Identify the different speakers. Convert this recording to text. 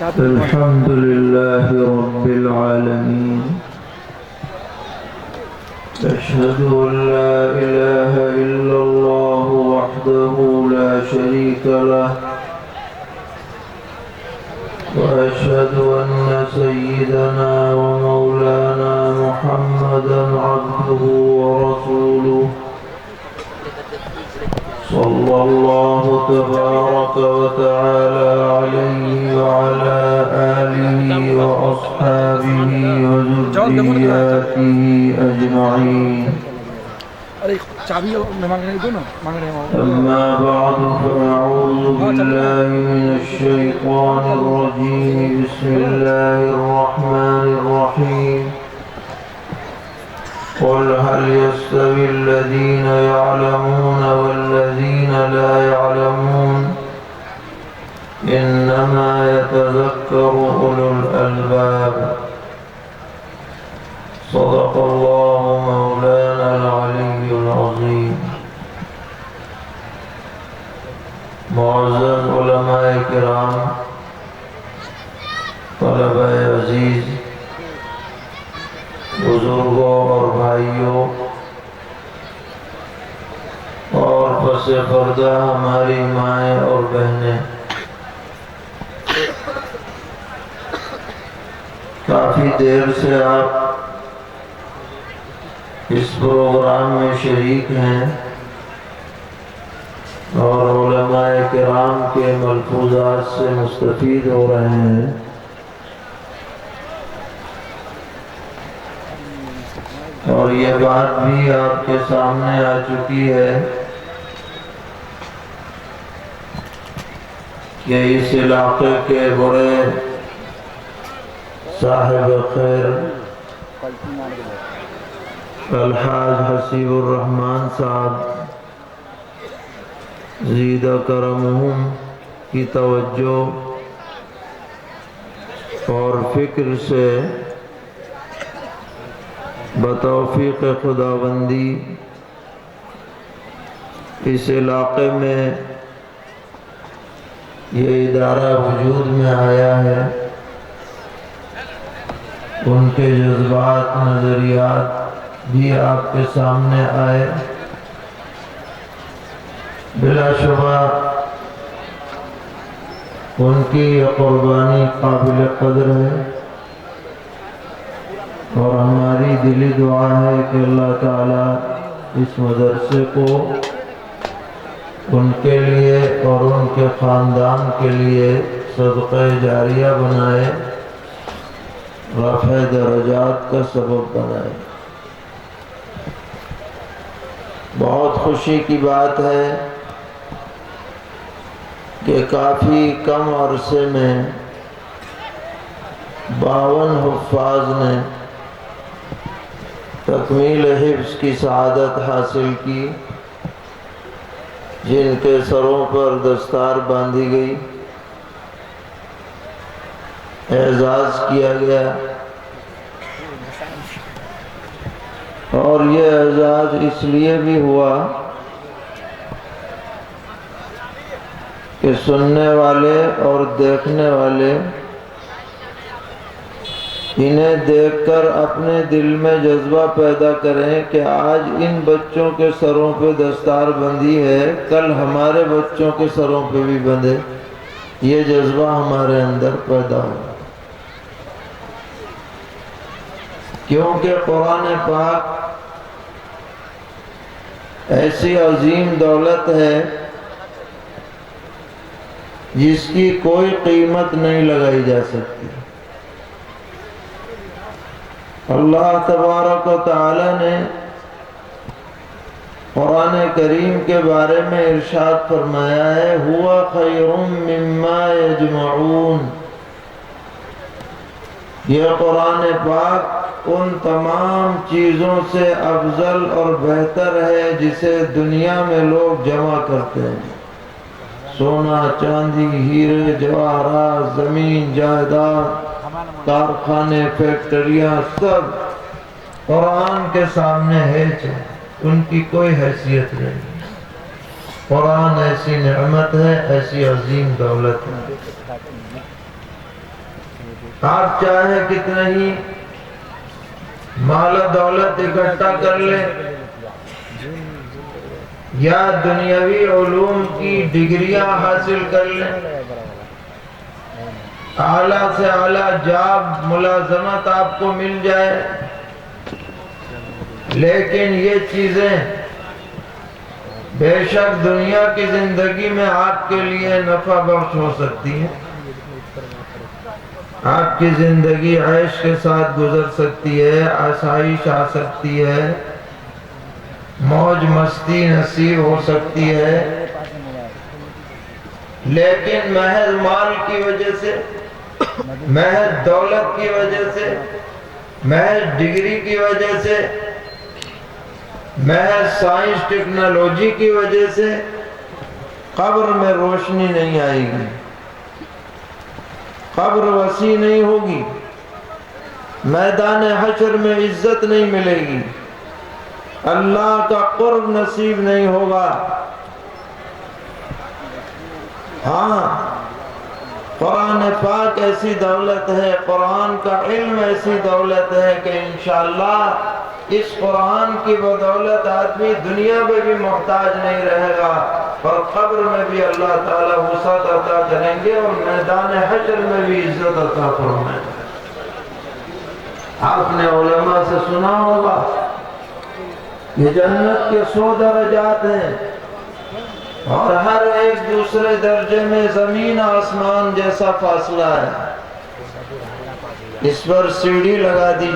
Speaker 1: الحمد لله رب العالمين أشهد أن لا إله إلا الله وحده لا شريك له وأشهد أن سيدنا ومولانا محمدا عبده ورسوله صلى الله تبارك وتعالى عليه وعلى آله وأصحابه وذرياته أجمعين أما بعد فأعوذ بالله من الشيطان الرجيم بسم الله الرحمن الرحيم قل هل يستوي الذين يعلمون والذين لا يعلمون إنما يتذكر أولو الألباب صدق الله مولانا العلي العظيم معزز علماء کرام طلبہ عزیز بزرگوں اور بھائیوں اور پس پردہ ہماری مائیں اور بہنیں، کافی دیر سے آپ اس پروگرام میں شریک ہیں اور علماء کرام کے ملفوظات سے مستفید ہو رہے ہیں۔ اور یہ بات بھی آپ کے سامنے آ چکی ہے کہ اس علاقے کے بڑے صاحب خیر الحاج حسیب الرحمن صاحب زیدہ کرمہم کی توجہ اور فکر سے بتوفیق خداوندی اس علاقے میں یہ ادارہ وجود میں آیا ہے۔ ان کے جذبات، نظریات بھی آپ کے سامنے آئے۔ بلا شبہ ان کی یہ قربانی قابل قدر ہے اور ہماری دلی دعا ہے کہ اللہ تعالیٰ اس مدرسے کو ان کے لیے اور ان کے خاندان کے لیے صدقہ جاریہ بنائے، رفع درجات کا سبب بنائے۔ بہت خوشی کی بات ہے کہ کافی کم عرصے میں 52 حفاظ نے تکمیل حفظ کی سعادت حاصل کی، جن کے سروں پر دستار باندھی گئی، اعزاز کیا گیا۔ اور یہ اعزاز اس لیے بھی ہوا کہ سننے والے اور دیکھنے والے انہیں دیکھ کر اپنے دل میں جذبہ پیدا کریں کہ آج ان بچوں کے سروں پہ دستار بندی ہے، کل ہمارے بچوں کے سروں پہ بھی بندھے، یہ جذبہ ہمارے اندر پیدا ہو۔ کیونکہ قرآن پاک ایسی عظیم دولت ہے جس کی کوئی قیمت نہیں لگائی جا سکتی۔ اللہ تبارک و تعالی نے قرآن کریم کے بارے میں ارشاد فرمایا ہے ہوا خیر مما یجمعون۔ یہ قرآن پاک ان تمام چیزوں سے افضل اور بہتر ہے جسے دنیا میں لوگ جمع کرتے ہیں، سونا، چاندی، ہیرے، جواہرات، زمین، جائیداد، کارخانے، فیکٹریاں، سب قرآن کے سامنے ہیچ ہے، ان کی کوئی حیثیت نہیں۔ قرآن ایسی نعمت ہے، ایسی عظیم دولت ہے۔ آپ چاہے کتنا ہی مال و دولت اکٹھا کر لیں یا دنیاوی علوم کی ڈگریاں حاصل کر لیں، اعلیٰ سے اعلیٰ جاب ملازمت آپ کو مل جائے، لیکن یہ چیزیں بے شک دنیا کی زندگی میں آپ کے لیے نفع بخش ہو سکتی ہیں، آپ کی زندگی عیش کے ساتھ گزر سکتی ہے، آسائش آ سکتی ہے، موج مستی نصیب ہو سکتی ہے، لیکن محض مال کی وجہ سے، محض دولت کی وجہ سے، محض ڈگری کی وجہ سے، محض سائنس ٹیکنالوجی کی وجہ سے قبر میں روشنی نہیں آئے گی، قبر وسیع نہیں ہوگی، میدان حشر میں عزت نہیں ملے گی، اللہ کا قرب نصیب نہیں ہوگا۔ ہاں، قرآن پاک ایسی دولت ہے، قرآن کا علم ایسی دولت ہے کہ انشاءاللہ اس قرآن کی بدولت آدمی دنیا میں بھی محتاج نہیں رہے گا، اور قبر میں بھی اللہ تعالیٰ وسعت عطا کریں گے، اور میدان حشر میں بھی عزت عطا فرمائیں گے۔ آپ نے علماء سے سنا ہوگا یہ جنت کے 100 درجات ہیں، اور ہر ایک دوسرے درجے میں زمین آسمان جیسا فاصلہ ہے، اس پر سیڑھی لگا دی جائے